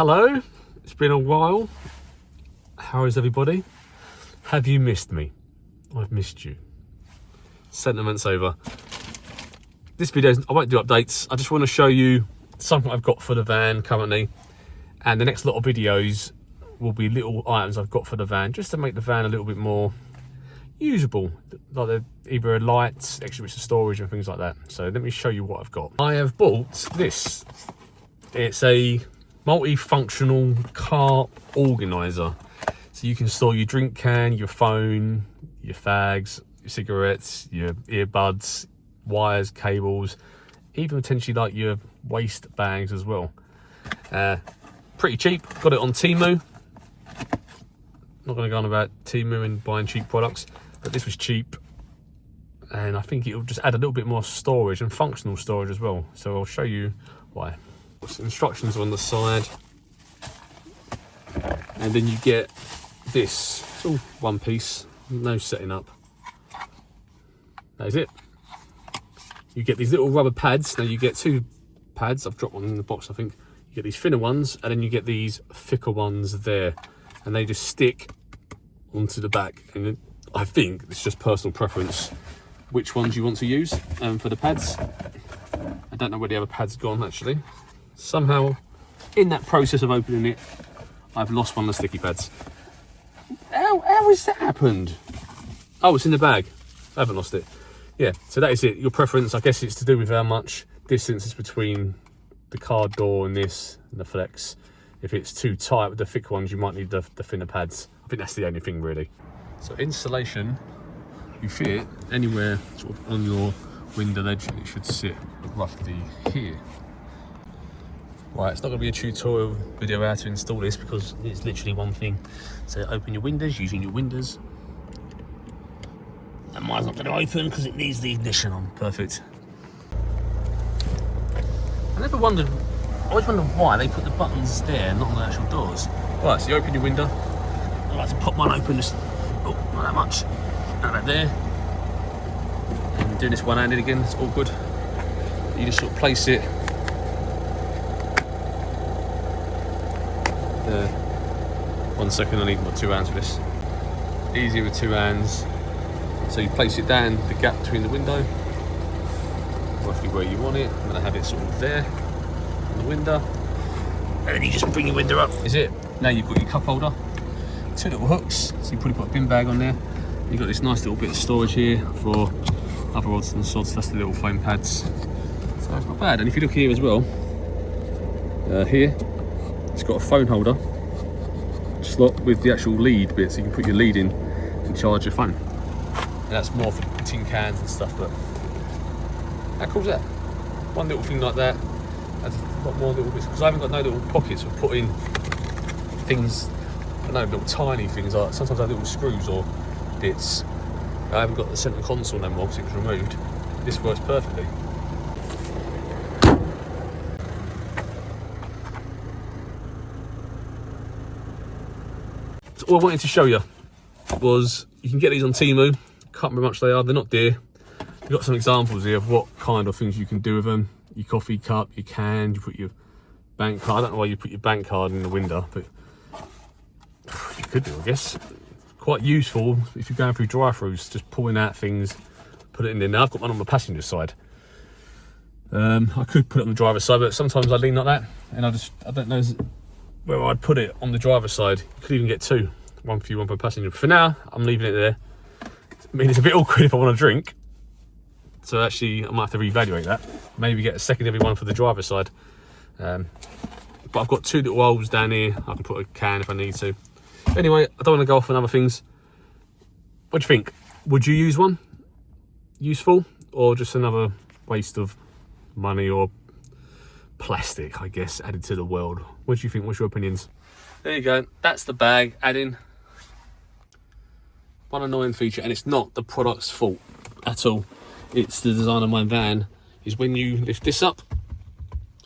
Hello, it's been a while. How is everybody? Have you missed me? I've missed you. Sentiments over. This video, I won't do updates. I just want to show you something I've got for the van currently. And the next lot of videos will be little items I've got for the van, just to make the van a little bit more usable. Like either a light, extra bits of storage and things like that. So let me show you what I've got. I have bought this. It's a multifunctional car organiser. So you can store your drink can, your phone, your fags, your cigarettes, your earbuds, wires, cables, even potentially like your waste bags as well. Pretty cheap. Got it on Temu. Not going to go on about Temu and buying cheap products, but this was cheap. And I think it'll just add a little bit more storage and functional storage as well. So I'll show you why. Some instructions on the side. And then you get this. It's all one piece, no setting up. That is it. You get these little rubber pads. Now you get two pads. I've dropped one in the box, I think. You get these thinner ones, and then you get these thicker ones there. And they just stick onto the back. And I think it's just personal preference which ones you want to use for the pads. I don't know where the other pad's gone, actually. Somehow, in that process of opening it, I've lost one of the sticky pads. How has that happened? Oh, it's in the bag. I haven't lost it. Yeah, so that is it. Your preference, I guess it's to do with how much distance is between the car door and this, and the flex. If it's too tight with the thick ones, you might need the thinner pads. I think that's the only thing, really. So installation, you fit it anywhere sort of on your window ledge, and it should sit roughly here. Right, it's not going to be a tutorial video how to install this because it's literally one thing. So open your windows using your windows. And mine's not going to open because it needs the ignition on. Perfect. I always wondered why they put the buttons there, not on the actual doors. Right, so you open your window. I like to pop mine open, just, oh, not that much. Not that there. And doing this one-handed again, it's all good. You just sort of place it. There. 1 second, I need my 2 hands for this. Easier with 2 hands. So you place it down the gap between the window, roughly where you want it. I'm going to have it sort of there on the window, and then you just bring your window up. Is it? Now you've got your cup holder, 2 little hooks, so you probably put a bin bag on there. You've got this nice little bit of storage here for other odds and sods. That's the little foam pads. So it's not bad. And if you look here as well, here it's got a phone holder slot with the actual lead bit, so you can put your lead in and charge your phone. And that's more for tin cans and stuff, but how cool is that? One little thing like that adds a lot more little bits, because I haven't got no little pockets for putting things, I don't know, little tiny things, like sometimes I have little screws or bits. I haven't got the centre console no more because it was removed. This works perfectly. So all I wanted to show you was you can get these on Temu. Can't remember how much they are. They're not dear. We've got some examples here of what kind of things you can do with them. Your coffee cup, your can, you put your bank card. I don't know why you put your bank card in the window, but you could do, I guess. Quite useful if you're going through drive-thrus, just pulling out things, put it in there. Now I've got one on the passenger side. I could put it on the driver's side, but sometimes I lean like that, and I don't know where I'd put it on the driver's side. You could even get 2, one for you, one for passenger. But for now, I'm leaving it there. I mean, it's a bit awkward if I want to drink. So actually, I might have to reevaluate that. Maybe get a secondary one for the driver's side. But I've got 2 little holes down here. I can put a can if I need to. Anyway, I don't want to go off on other things. What do you think? Would you use one? Useful? Or just another waste of money or plastic, I guess, added to the world? What do you think? What's your opinions? There you go. That's the bag add-in. One annoying feature, and it's not the product's fault at all. It's the design of my van, is when you lift this up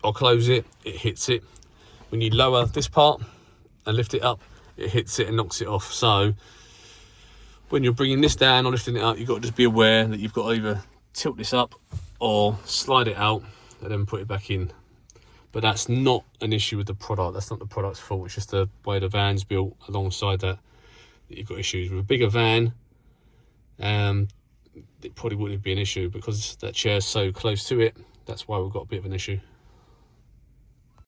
or close it, it hits it. When you lower this part and lift it up, it hits it and knocks it off. So when you're bringing this down or lifting it up, you've got to just be aware that you've got to either tilt this up or slide it out and then put it back in. But that's not an issue with the product. That's not the product's fault. It's just the way the van's built alongside that you've got issues. With a bigger van, it probably wouldn't be an issue because that chair's so close to it. That's why we've got a bit of an issue.